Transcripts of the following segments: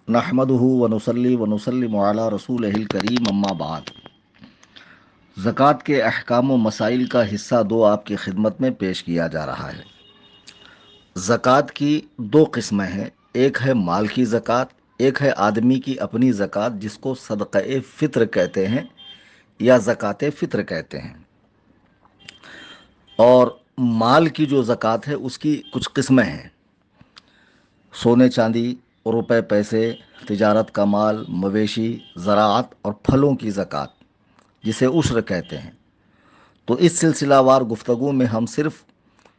नहमदुहु व नुसल्ली व नुसल्लिमु अला रसूलिहिल करीम अम्मा बाद। ज़कात के अहकाम व मसाइल का हिस्सा दो आपकी खिदमत में पेश किया जा रहा है। ज़कात की दो किस्में हैं, एक है माल की ज़कात, एक है आदमी की अपनी ज़कात जिसको सदक़े फ़ित्र कहते हैं या ज़कात फ़ित्र कहते हैं। और माल की जो ज़कात है उसकी कुछ किस्में हैं। सोने चांदी, रुपए पैसे, तिजारत का माल, मवेशी, ज़राअत और फलों की ज़कात जिसे उश्र कहते हैं। तो इस सिलसिलावार गुफ्तगू में हम सिर्फ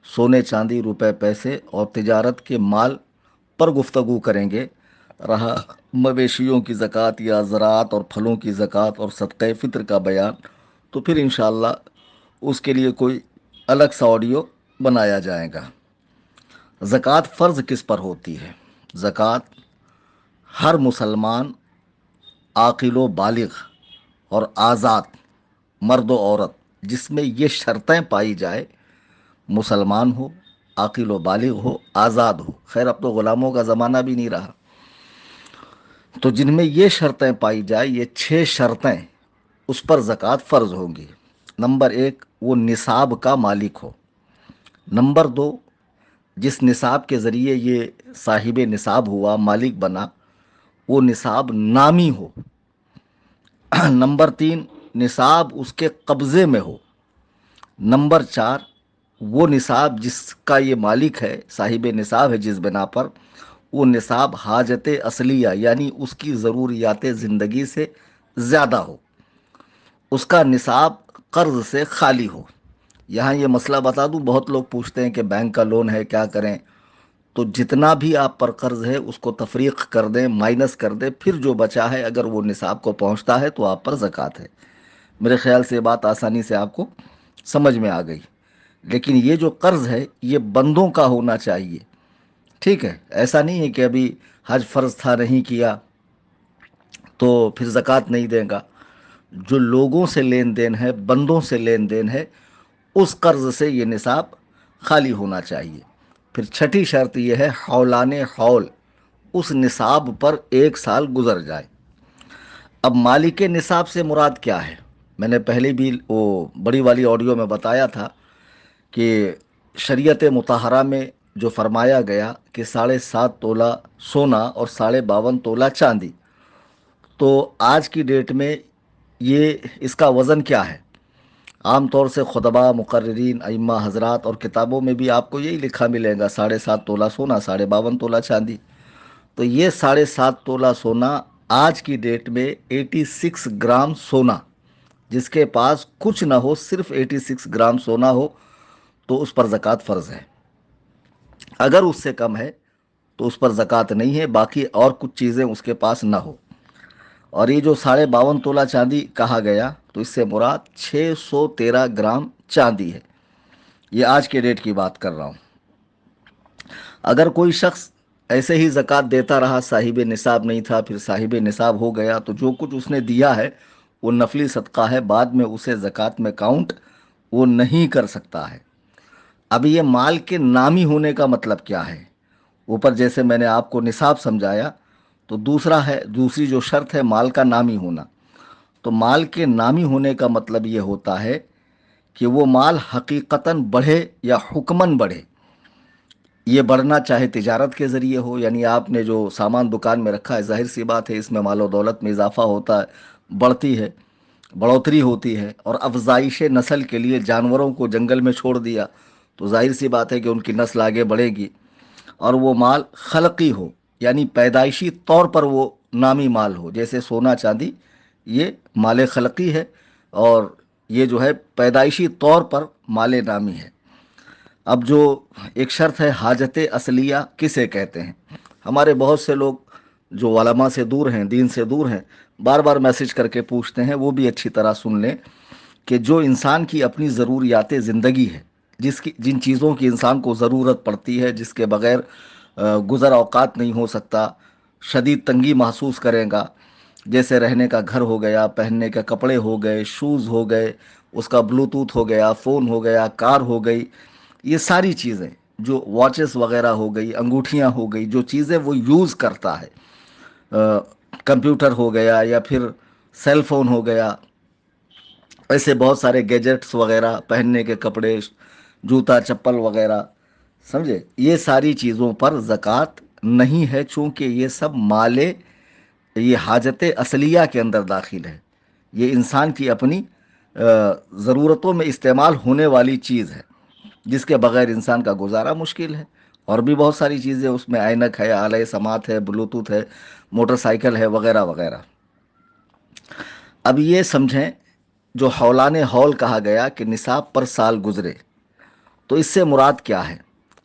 सोने चांदी, रुपए पैसे और तिजारत के माल पर गुफ्तगू करेंगे। रहा मवेशियों की ज़कात या ज़राअत और फलों की ज़कात और सदक़े फ़ित्र का बयान, तो फिर इंशाअल्लाह उसके लिए कोई अलग सा ऑडियो बनाया जाएगा। ज़कात फ़र्ज़ किस पर होती है? ज़कात हर मुसलमान आक़िल बालिग़ और आज़ाद मर्द व औरत जिसमें ये शर्तें पाई जाए, मुसलमान हो, आक़िल बालिग़ हो, आज़ाद हो। खैर अब तो ग़ुलामों का ज़माना भी नहीं रहा, तो जिनमें ये शर्तें पाई जाए, ये 6 शर्तें, उस पर ज़कात फ़र्ज़ होंगी। नंबर 1, वो निसाब का मालिक हो। नंबर 2, जिस निसाब के ज़रिए ये साहिब निसाब हुआ, मालिक बना, वो निसाब नामी हो। नंबर 3, निसाब उसके कब्ज़े में हो। नंबर 4, वो निसाब जिसका ये मालिक है, साहिब निसाब है जिस बिना पर, वो निसाब हाजत असलिया यानी उसकी ज़रूरियात ज़िंदगी से ज़्यादा हो। उसका निसाब कर्ज़ से खाली हो। यहाँ ये मसला बता दूँ, बहुत लोग पूछते हैं कि बैंक का लोन है क्या करें। तो जितना भी आप पर कर्ज़ है उसको तफरीक कर दें, माइनस कर दें, फिर जो बचा है अगर वो निसाब को पहुँचता है तो आप पर ज़कात है। मेरे ख्याल से ये बात आसानी से आपको समझ में आ गई। लेकिन ये जो कर्ज़ है ये बंदों का होना चाहिए, ठीक है। ऐसा नहीं है कि अभी हज फ़र्ज़ था नहीं किया तो फिर ज़कात नहीं देगा। जो लोगों से लेन देन है, बंदों से लेन देन है, उस कर्ज़ से ये निसाब खाली होना चाहिए। फिर छठी शर्त यह है हौलाने हौल, उस निसाब पर 1 साल गुजर जाए। अब मालिक निसाब से मुराद क्या है? मैंने पहले भी वो बड़ी वाली ऑडियो में बताया था कि शरीयत मुताहरा में जो फरमाया गया कि 7.5 तोला सोना और 52.5 तोला चांदी, तो आज की डेट में ये इसका वज़न क्या है? आम तौर से खुतबा, मुकर्रिरीन, अइम्मा हज़रात और किताबों में भी आपको यही लिखा मिलेगा, 7.5 तोला सोना, 52.5 तोला चांदी। तो ये 7.5 तोला सोना आज की डेट में 86 ग्राम सोना, जिसके पास कुछ ना हो, सिर्फ 86 ग्राम सोना हो, तो उस पर ज़कात फ़र्ज़ है। अगर उससे कम है तो उस पर ज़कात नहीं है, बाकी और कुछ चीज़ें उसके पास ना हो। और ये जो 52.5 तोला चांदी कहा गया, तो इससे मुराद 613 ग्राम चांदी है। ये आज के डेट की बात कर रहा हूँ। अगर कोई शख्स ऐसे ही ज़कात देता रहा, साहिब निसाब नहीं था, फिर साहिब निसाब हो गया, तो जो कुछ उसने दिया है वो नफली सदका है, बाद में उसे ज़कात में काउंट वो नहीं कर सकता है। अब ये माल के नामी होने का मतलब क्या है? ऊपर जैसे मैंने आपको निसाब समझाया, तो दूसरी जो शर्त है माल का नामी होना। तो माल के नामी होने का मतलब ये होता है कि वो माल हकीकतन बढ़े या हुक्मन बढ़े। ये बढ़ना चाहे तिजारत के ज़रिए हो, यानी आपने जो सामान दुकान में रखा है, जाहिर सी बात है इसमें माल और दौलत में इजाफा होता है, बढ़ती है, बढ़ोतरी होती है। और अफजाइश नस्ल के लिए जानवरों को जंगल में छोड़ दिया तो जाहिर सी बात है कि उनकी नस्ल आगे बढ़ेगी। और वो माल खलकी हो, यानी पैदाइशी तौर पर वो नामी माल हो, जैसे सोना चांदी ये माल खलकी है, और ये जो है पैदाइशी तौर पर माल नामी है। अब जो एक शर्त है हाजत असलिया किसे कहते हैं? हमारे बहुत से लोग जो उलमा से दूर हैं, दीन से दूर हैं, बार बार मैसेज करके पूछते हैं, वो भी अच्छी तरह सुन लें कि जो इंसान की अपनी ज़रूरियात ज़िंदगी है, जिन चीज़ों की इंसान को ज़रूरत पड़ती है, जिसके बग़ैर गुज़र औक़ात नहीं हो सकता, शदीद तंगी महसूस करेगा, जैसे रहने का घर हो गया, पहनने के कपड़े हो गए, शूज़ हो गए, उसका ब्लूटूथ हो गया, फ़ोन हो गया, कार हो गई, ये सारी चीज़ें, जो वॉचेस वग़ैरह हो गई, अंगूठियाँ हो गई, जो चीज़ें वो यूज़ करता है, कंप्यूटर हो गया या फिर सेल फोन हो गया, ऐसे बहुत सारे गैजेट्स वगैरह, पहनने के कपड़े, जूता चप्पल वगैरह, समझे, ये सारी चीज़ों पर ज़कात नहीं है, चूँकि ये सब माले, ये हाजत असलिया के अंदर दाखिल है। ये इंसान की अपनी ज़रूरतों में इस्तेमाल होने वाली चीज़ है, जिसके बगैर इंसान का गुजारा मुश्किल है। और भी बहुत सारी चीज़ें उसमें, ऐनक है, आले समात है, ब्लूटूथ है, मोटरसाइकिल है, वगैरह वगैरह। अब ये समझें, जो हौलाने हौल कहा गया कि निसाब पर साल गुजरे, तो इससे मुराद क्या है?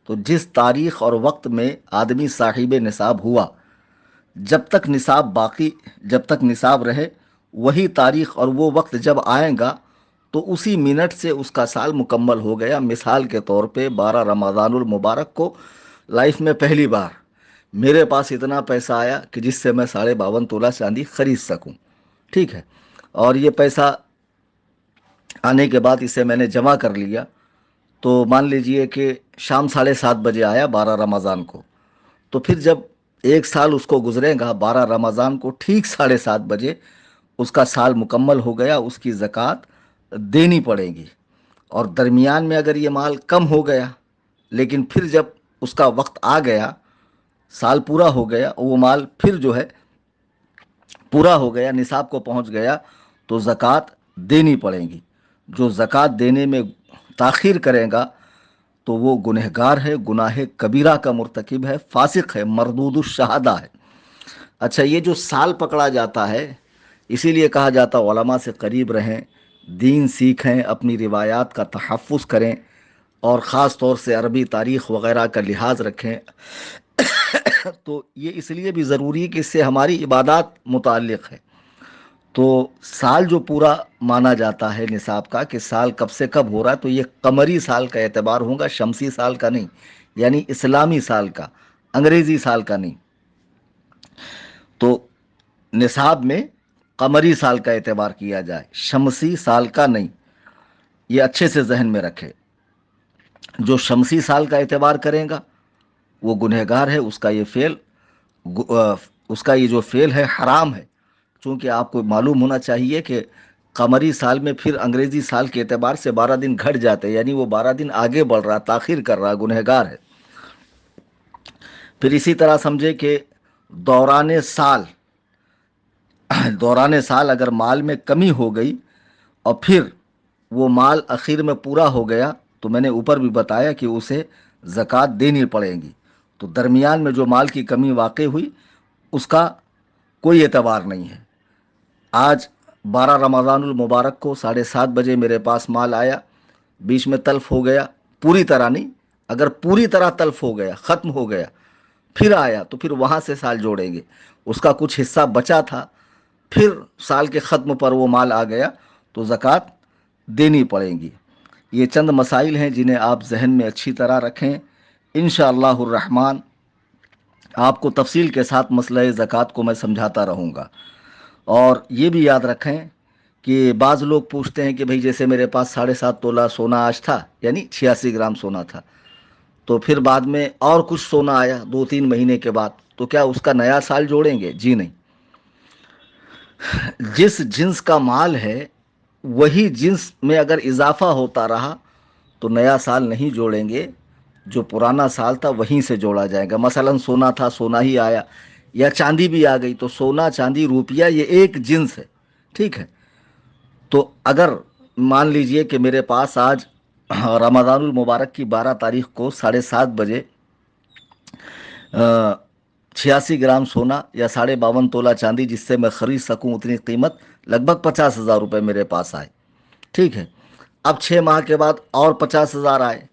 तो जिस तारीख और वक्त में आदमी साहिब निसाब हुआ, जब तक निसाब बाकी, जब तक निसाब रहे, वही तारीख और वो वक्त जब आएगा तो उसी मिनट से उसका साल मुकम्मल हो गया। मिसाल के तौर पे 12 रमज़ानुल मुबारक को लाइफ में पहली बार मेरे पास इतना पैसा आया कि जिससे मैं 52.5 तोला चांदी खरीद सकूं, ठीक है, और ये पैसा आने के बाद इसे मैंने जमा कर लिया। तो मान लीजिए कि शाम 7:30 बजे आया 12 रमज़ान को, तो फिर जब एक साल उसको गुजरेगा, 12 रमज़ान को ठीक 7:30 बजे उसका साल मुकम्मल हो गया, उसकी ज़कात देनी पड़ेगी। और दरमियान में अगर ये माल कम हो गया, लेकिन फिर जब उसका वक्त आ गया, साल पूरा हो गया, वो माल फिर जो है पूरा हो गया, निसाब को पहुंच गया, तो ज़कात देनी पड़ेगी। जो ज़कात देने में ताख़ीर करेगा तो वो गुनहगार है, गुनाह कबीरा का मुर्तकिब है, फासिक है, मरदूदुश शहादा है। अच्छा, ये जो साल पकड़ा जाता है, इसीलिए कहा जाता है उलमा से करीब रहें, दीन सीखें, अपनी रिवायात का तहफ़्फ़ुज़ करें, और ख़ास तौर से अरबी तारीख़ वग़ैरह का लिहाज रखें। तो ये इसलिए भी ज़रूरी है कि इससे हमारी इबादत मुताल्लिक़ है। तो साल जो पूरा माना जाता है निसाब का, कि साल कब से कब हो रहा है, तो ये कमरी साल का एतबार होगा, शमसी साल का नहीं, यानी इस्लामी साल का, अंग्रेज़ी साल का नहीं। तो निसाब में कमरी साल का एतबार किया जाए, शमसी साल का नहीं। ये अच्छे से जहन में रखे। जो शमसी साल का एतबार करेगा वो गुनहगार है, उसका ये फेल, उसका ये जो फेल है हराम है। चूँकि आपको मालूम होना चाहिए कि कमरी साल में फिर अंग्रेज़ी साल के एतबार से 12 दिन घट जाते हैं, यानी वो 12 दिन आगे बढ़ रहा, ताख़ीर कर रहा, गुनहगार है। फिर इसी तरह समझे कि दौरान साल, दौरान साल अगर माल में कमी हो गई और फिर वो माल आखिर में पूरा हो गया, तो मैंने ऊपर भी बताया कि उसे ज़कात देनी पड़ेगी। तो दरमियान में जो माल की कमी वाक़ई हुई, उसका कोई एतबार नहीं है। आज 12 रमज़ानुल मुबारक को 7:30 बजे मेरे पास माल आया, बीच में तल्फ हो गया, पूरी तरह नहीं, अगर पूरी तरह तल्फ हो गया, ख़त्म हो गया, फिर आया, तो फिर वहाँ से साल जोड़ेंगे। उसका कुछ हिस्सा बचा था, फिर साल के ख़त्म पर वो माल आ गया, तो ज़कात देनी पड़ेगी। ये चंद मसाइल हैं जिन्हें आप जहन में अच्छी तरह रखें। इंशाअल्लाहुर रहमान आपको तफसील के साथ मसला ज़कात को मैं समझाता रहूँगा। और ये भी याद रखें कि बाज़ लोग पूछते हैं कि भाई जैसे मेरे पास 7.5 तोला सोना आज था, यानी 86 ग्राम सोना था, तो फिर बाद में और कुछ सोना आया 2-3 महीने के बाद, तो क्या उसका नया साल जोड़ेंगे? जी नहीं। जिस जिन्स का माल है वही जिन्स में अगर इजाफा होता रहा तो नया साल नहीं जोड़ेंगे, जो पुराना साल था वहीं से जोड़ा जाएगा। मसलन सोना था, सोना ही आया, या चांदी भी आ गई, तो सोना, चांदी, रुपया ये एक जिन्स है, ठीक है। तो अगर मान लीजिए कि मेरे पास आज रमज़ानुल मुबारक की 12 तारीख को 7:30 बजे 86 ग्राम सोना या 52.5 तोला चांदी, जिससे मैं ख़रीद सकूं उतनी कीमत, लगभग 50,000 रुपये मेरे पास आए, ठीक है। अब 6 माह के बाद और 50,000 आए,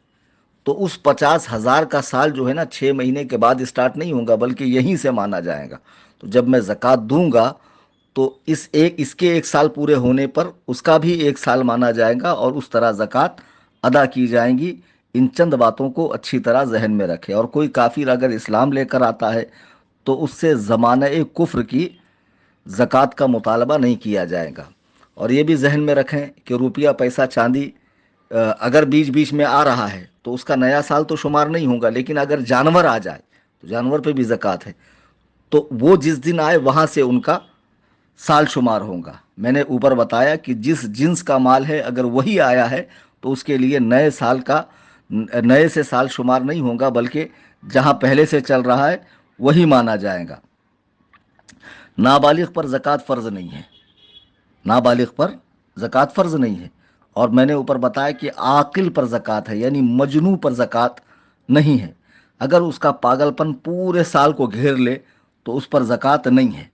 तो उस 50,000 का साल जो है ना 6 महीने के बाद स्टार्ट नहीं होगा, बल्कि यहीं से माना जाएगा। तो जब मैं ज़कात दूंगा तो इसके एक साल पूरे होने पर उसका भी एक साल माना जाएगा और उस तरह ज़कात अदा की जाएंगी। इन चंद बातों को अच्छी तरह जहन में रखें। और कोई काफिर अगर इस्लाम लेकर आता है तो उससे ज़माने कुफ्र की ज़कात का मुतालबा नहीं किया जाएगा। और ये भी जहन में रखें कि रुपया, पैसा, चांदी अगर बीच बीच में आ रहा है तो उसका नया साल तो शुमार नहीं होगा, लेकिन अगर जानवर आ जाए तो जानवर पे भी ज़कात है। تو وہ جس دن آئے وہاں سے ان کا سال شمار ہوگا۔ میں نے اوپر بتایا کہ جس جنس کا مال ہے اگر وہی آیا ہے تو اس کے لیے نئے سے سال شمار نہیں ہوگا، بلکہ جہاں پہلے سے چل رہا ہے وہی مانا جائے گا۔ نابالغ پر زکوٰۃ فرض نہیں ہے، نابالغ پر زکوٰۃ فرض نہیں ہے۔ اور میں نے اوپر بتایا کہ عاقل پر زکوٰۃ ہے، یعنی مجنوں پر زکوٰۃ نہیں ہے۔ اگر اس کا پاگل پن پورے سال کو گھیر لے تو اس پر زکوٰۃ نہیں ہے۔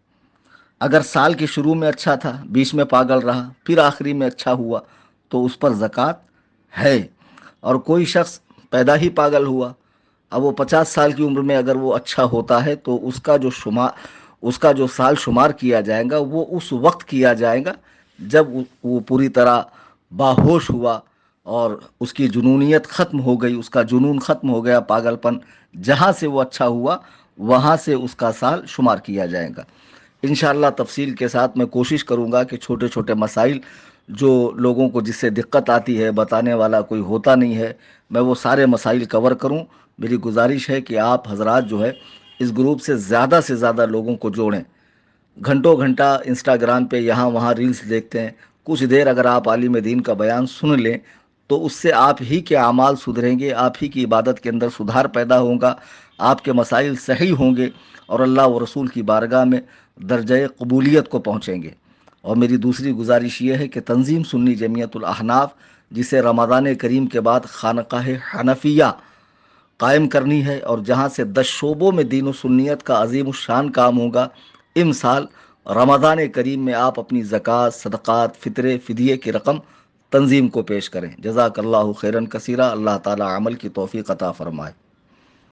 اگر سال کے شروع میں اچھا تھا، بیچ میں پاگل رہا، پھر آخری میں اچھا ہوا تو اس پر زکوٰۃ ہے۔ اور کوئی شخص پیدا ہی پاگل ہوا، اب وہ 50 سال کی عمر میں اگر وہ اچھا ہوتا ہے تو اس کا جو سال شمار کیا جائے گا وہ اس وقت کیا جائے گا جب وہ پوری طرح باہوش ہوا اور اس کی جنونیت ختم ہو گئی، اس کا جنون ختم ہو گیا، پاگل پن جہاں سے وہ اچھا ہوا وہاں سے اس کا سال شمار کیا جائے گا۔ انشاءاللہ تفصیل کے ساتھ میں کوشش کروں گا کہ چھوٹے چھوٹے مسائل جو لوگوں کو جس سے دقت آتی ہے، بتانے والا کوئی ہوتا نہیں ہے، میں وہ سارے مسائل کور کروں۔ میری گزارش ہے کہ آپ حضرات جو ہے اس گروپ سے زیادہ لوگوں کو جوڑیں۔ گھنٹوں گھنٹہ انسٹاگرام پہ یہاں وہاں ریلز دیکھتے ہیں، کچھ دیر اگر آپ عالم دین کا بیان سن لیں تو اس سے آپ ہی کے اعمال سدھریں گے، آپ ہی کی عبادت کے اندر سدھار پیدا ہوگا، آپ کے مسائل صحیح ہوں گے اور اللہ و رسول کی بارگاہ میں درجہ قبولیت کو پہنچیں گے۔ اور میری دوسری گزارش یہ ہے کہ تنظیم سنی جمعیت الاحناف، جسے رمضان کریم کے بعد خانقاہ حنفیہ قائم کرنی ہے اور جہاں سے 10 شعبوں میں دین و سنیت کا عظیم الشان کام ہوگا، امسال رمضان کریم میں آپ اپنی زکوٰۃ، صدقات، فطرے، فدیے کی رقم تنظیم کو پیش کریں۔ جزاک اللہ خیرن کثیرہ، اللہ تعالی عمل کی توفیق عطا فرمائے۔